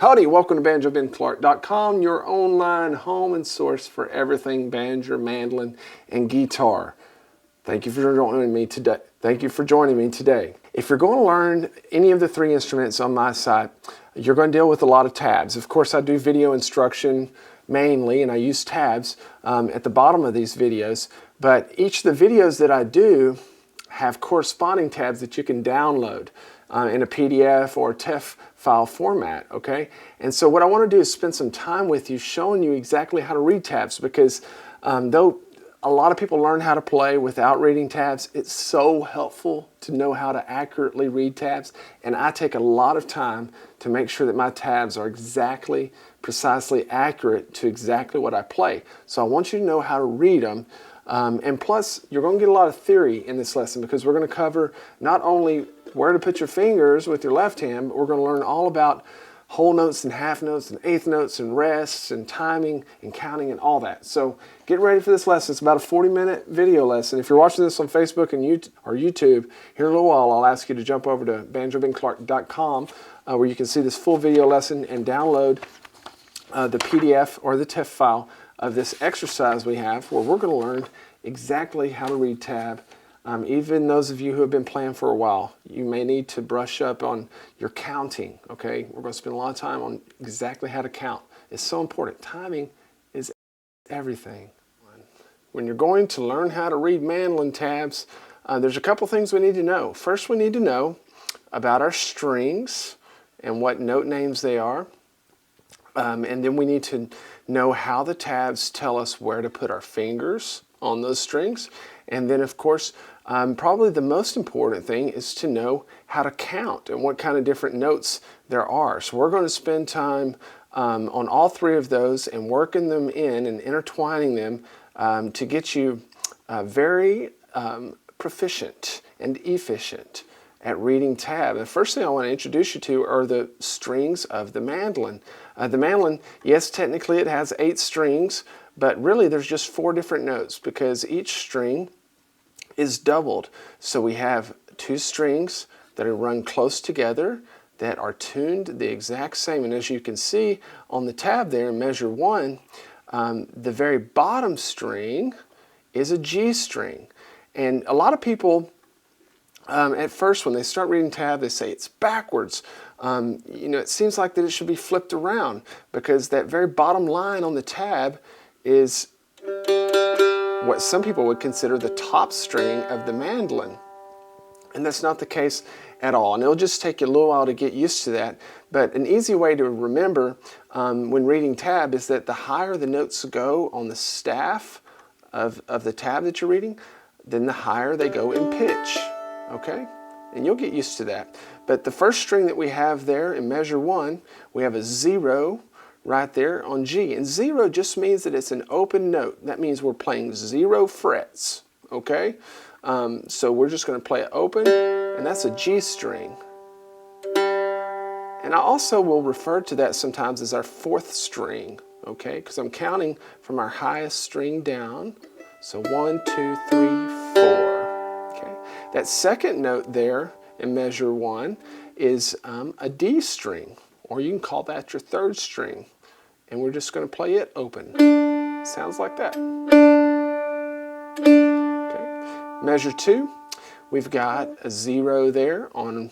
Howdy, welcome to BanjoBenClark.com, your online home and source for everything banjo, mandolin, and guitar. Thank you for joining me today. If you're going to learn any of the three instruments on my site, you're going to deal with a lot of tabs. Of course, I do video instruction mainly, and I use tabs at the bottom of these videos. But each of the videos that I do have corresponding tabs that you can download in a PDF or TIFF file format, okay? And so what I want to do is spend some time with you showing you exactly how to read tabs, because though a lot of people learn how to play without reading tabs, it's so helpful to know how to accurately read tabs, and I take a lot of time to make sure that my tabs are precisely accurate to exactly what I play. So I want you to know how to read them. And plus, you're going to get a lot of theory in this lesson, because we're going to cover not only where to put your fingers with your left hand, but we're going to learn all about whole notes and half notes and eighth notes and rests and timing and counting and all that. So get ready for this lesson. It's about a 40-minute video lesson. If you're watching this on Facebook and YouTube, here in a little while I'll ask you to jump over to BanjoBenClark.com where you can see this full video lesson and download the PDF or the TIFF file of this exercise we have, where we're going to learn exactly how to read tab. Even those of you who have been playing for a while, you may need to brush up on your counting, okay? We're going to spend a lot of time on exactly how to count. It's so important. Timing is everything. When you're going to learn how to read mandolin tabs, there's a couple things we need to know. First, we need to know about our strings and what note names they are. And then we need to know how the tabs tell us where to put our fingers on those strings. And then, of course, probably the most important thing is to know how to count and what kind of different notes there are. So we're going to spend time on all three of those and working them in and intertwining them to get you very proficient and efficient at reading tab. The first thing I want to introduce you to are the strings of the mandolin. The mandolin, yes, technically it has 8 strings, but really there's just 4 different notes, because each string is doubled. So we have 2 strings that are run close together that are tuned the exact same. And as you can see on the tab there in measure 1, the very bottom string is a G string. And a lot of people at first, when they start reading tab, they say it's backwards. It seems like that it should be flipped around, because that very bottom line on the tab is what some people would consider the top string of the mandolin. And that's not the case at all. And it'll just take you a little while to get used to that. But an easy way to remember when reading tab is that the higher the notes go on the staff of the tab that you're reading, then the higher they go in pitch. Okay? And you'll get used to that. But the first string that we have there in measure 1, we have a 0 right there on G. And 0 just means that it's an open note. That means we're playing 0 frets. Okay? So we're just going to play it open, and that's a G string. And I also will refer to that sometimes as our 4th string. Okay? Because I'm counting from our highest string down. So 1, 2, 3, 4. That second note there in measure 1 is a D string, or you can call that your 3rd string. And we're just going to play it open. Sounds like that. Okay. Measure 2, we've got a 0 there on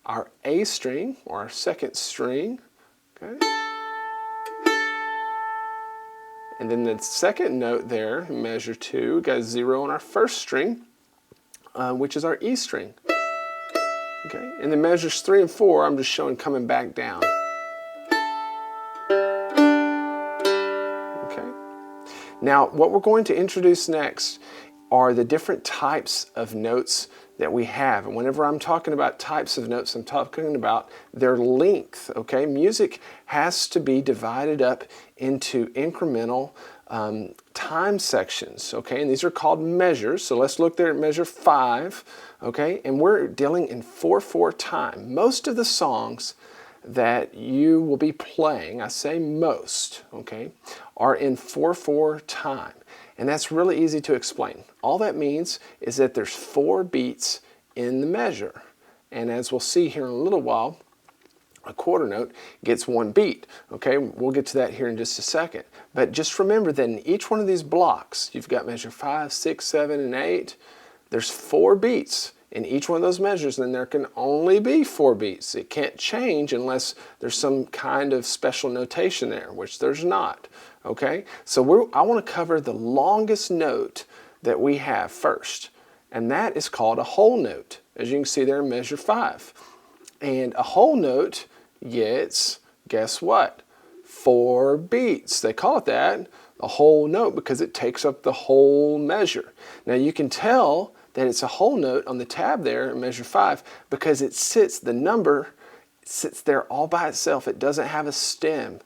our A string, or our 2nd string. Okay. And then the second note there in measure 2, we got a 0 on our 1st string, which is our E string. Okay, and then measures 3 and 4, I'm just showing coming back down. Okay. Now, what we're going to introduce next are the different types of notes that we have. And whenever I'm talking about types of notes, I'm talking about their length. Okay, music has to be divided up into incremental time sections, okay, and these are called measures. So let's look there at measure 5, okay, and we're dealing in 4/4 time. Most of the songs that you will be playing, I say most, okay, are in 4/4 time, and that's really easy to explain. All that means is that there's 4 beats in the measure, and as we'll see here in a little while, A quarter note gets 1 beat. Okay, we'll get to that here in just a second. But just remember that in each one of these blocks, you've got measure 5, 6, 7, and 8. There's 4 beats in each one of those measures, and there can only be 4 beats. It can't change unless there's some kind of special notation there, which there's not. Okay, so I want to cover the longest note that we have first, and that is called a whole note, as you can see there in measure 5. And a whole note gets, guess what? 4 beats. They call it that, a whole note, because it takes up the whole measure. Now you can tell that it's a whole note on the tab there in measure 5 because the number sits there all by itself. It doesn't have a stem,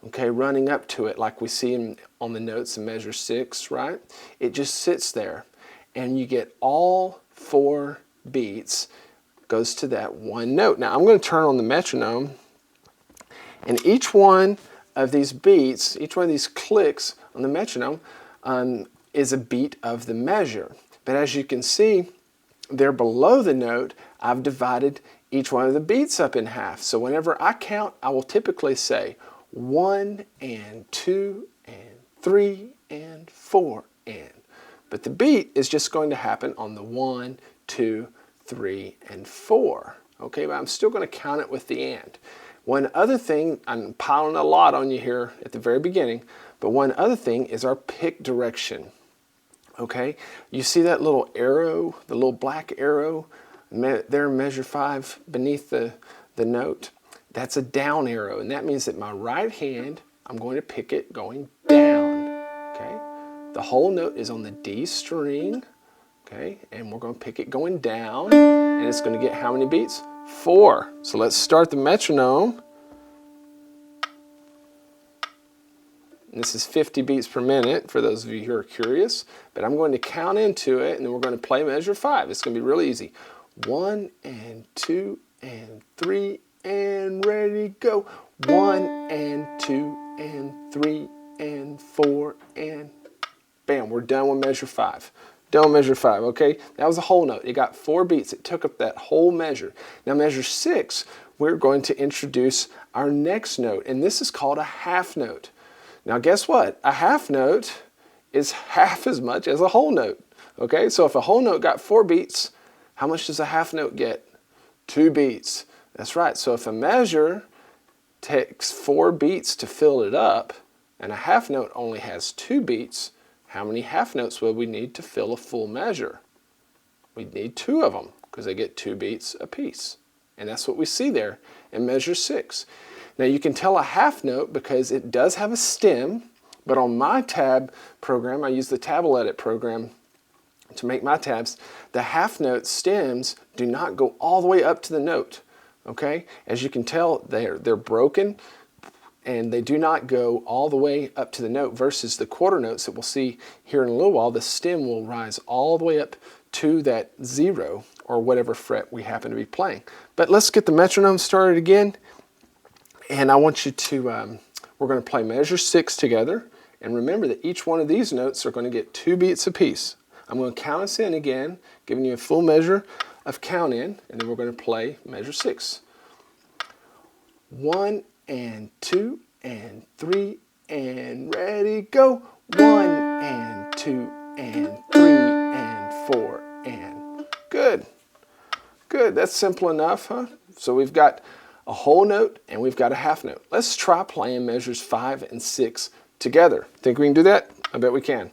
okay, running up to it like we see on the notes in measure 6, right? It just sits there, and you get all 4 beats goes to that one note. Now I'm going to turn on the metronome, and each one of these beats, each one of these clicks on the metronome is a beat of the measure. But as you can see, there below the note, I've divided each one of the beats up in half. So whenever I count, I will typically say 1 and 2 and 3 and 4 and. But the beat is just going to happen on the 1, 2, 3, and 4. Okay, but I'm still going to count it with the and. One other thing, I'm piling a lot on you here at the very beginning, but one other thing is our pick direction. Okay, you see that little arrow, the little black arrow there in measure 5 beneath the note? That's a down arrow, and that means that my right hand, I'm going to pick it going down. Okay, the whole note is on the D string. Okay, and we're going to pick it going down, and it's going to get how many beats? 4. So let's start the metronome. And this is 50 beats per minute for those of you who are curious, but I'm going to count into it, and then we're going to play measure 5. It's going to be really easy. 1 and 2 and 3 and ready, go. 1 and 2 and 3 and 4 and bam, we're done with measure 5. Done with measure 5, okay? That was a whole note. It got 4 beats. It took up that whole measure. Now measure 6, we're going to introduce our next note, and this is called a half note. Now guess what? A half note is half as much as a whole note, okay? So if a whole note got 4 beats, how much does a half note get? 2 beats. That's right. So if a measure takes 4 beats to fill it up, and a half note only has 2 beats, how many half notes will we need to fill a full measure? We'd need 2 of them because they get 2 beats apiece. And that's what we see there in measure 6. Now you can tell a half note because it does have a stem, but on my tab program, I use the Tablet Edit program to make my tabs, the half note stems do not go all the way up to the note. Okay? As you can tell, they're broken, and they do not go all the way up to the note versus the quarter notes that we'll see here in a little while. The stem will rise all the way up to that 0 or whatever fret we happen to be playing. But let's get the metronome started again, and I want you to, we're going to play measure 6 together, and remember that each one of these notes are going to get 2 beats apiece. I'm going to count us in again, giving you a full measure of count in, and then we're going to play measure 6. 1 and 2 and 3 and ready, go. 1 and 2 and 3 and 4 and. Good. Good. That's simple enough, huh? So we've got a whole note and we've got a half note. Let's try playing measures 5 and 6 together. Think we can do that? I bet we can.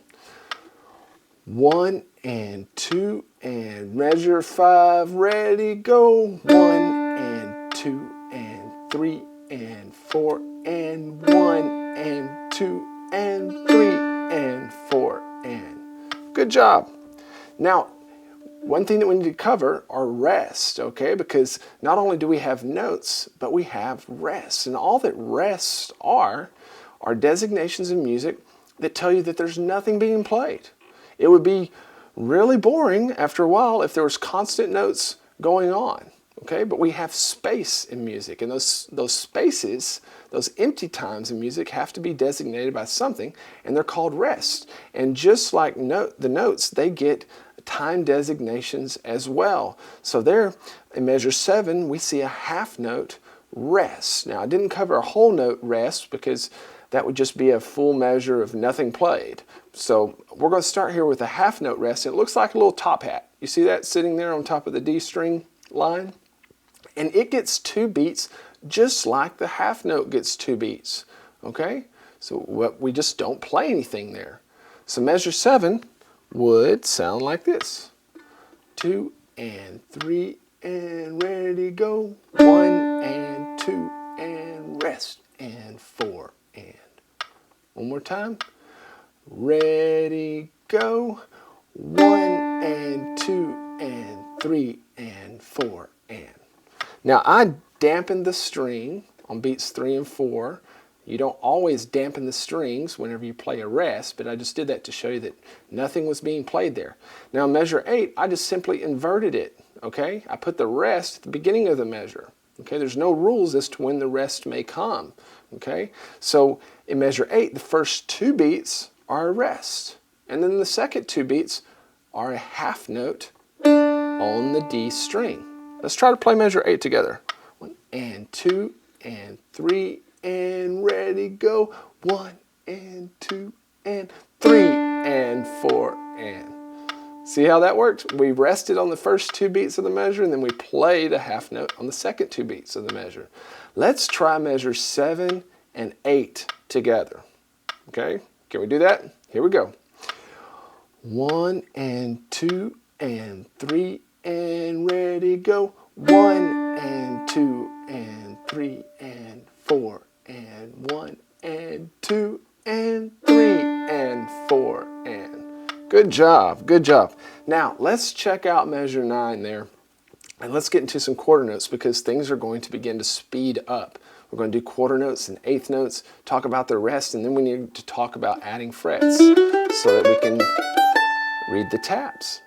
1 and 2 and measure 5, ready, go. 1 and 2 and 3 and 4 and 1 and 2 and 3 and 4 and. Good job. Now, one thing that we need to cover are rests, okay? Because not only do we have notes, but we have rests. And all that rests are designations in music that tell you that there's nothing being played. It would be really boring after a while if there was constant notes going on. Okay, but we have space in music, and those spaces, those empty times in music have to be designated by something, and they're called rests. And just like the notes, they get time designations as well. So there in measure 7, we see a half note rest. Now I didn't cover a whole note rest because that would just be a full measure of nothing played. So we're going to start here with a half note rest. It looks like a little top hat. You see that sitting there on top of the D string line? And it gets 2 beats just like the half note gets 2 beats. Okay? So we just don't play anything there. So measure 7 would sound like this. 2 and 3 and ready, go. 1 and 2 and rest and 4 and. One more time. Ready, go. 1 and 2 and 3 and 4 and. Now I dampened the string on beats 3 and 4. You don't always dampen the strings whenever you play a rest, but I just did that to show you that nothing was being played there. Now measure 8, I just simply inverted it, okay? I put the rest at the beginning of the measure, okay? There's no rules as to when the rest may come, okay? So in measure 8, the first 2 beats are a rest, and then the second 2 beats are a half note on the D string. Let's try to play measure 8 together. 1 and 2 and 3 and ready, go. 1 and 2 and 3 and 4 and. See how that worked? We rested on the first 2 beats of the measure and then we played a half note on the second 2 beats of the measure. Let's try measure 7 and 8 together. Okay, can we do that? Here we go. 1 and 2 and 3 and ready, go. 1 and 2 and 3 and 4 and 1 and 2 and 3 and 4 and. Good job, good job. Now let's check out measure 9 there and let's get into some quarter notes because things are going to begin to speed up. We're going to do quarter notes and eighth notes, talk about the rest, and then we need to talk about adding frets so that we can read the tabs.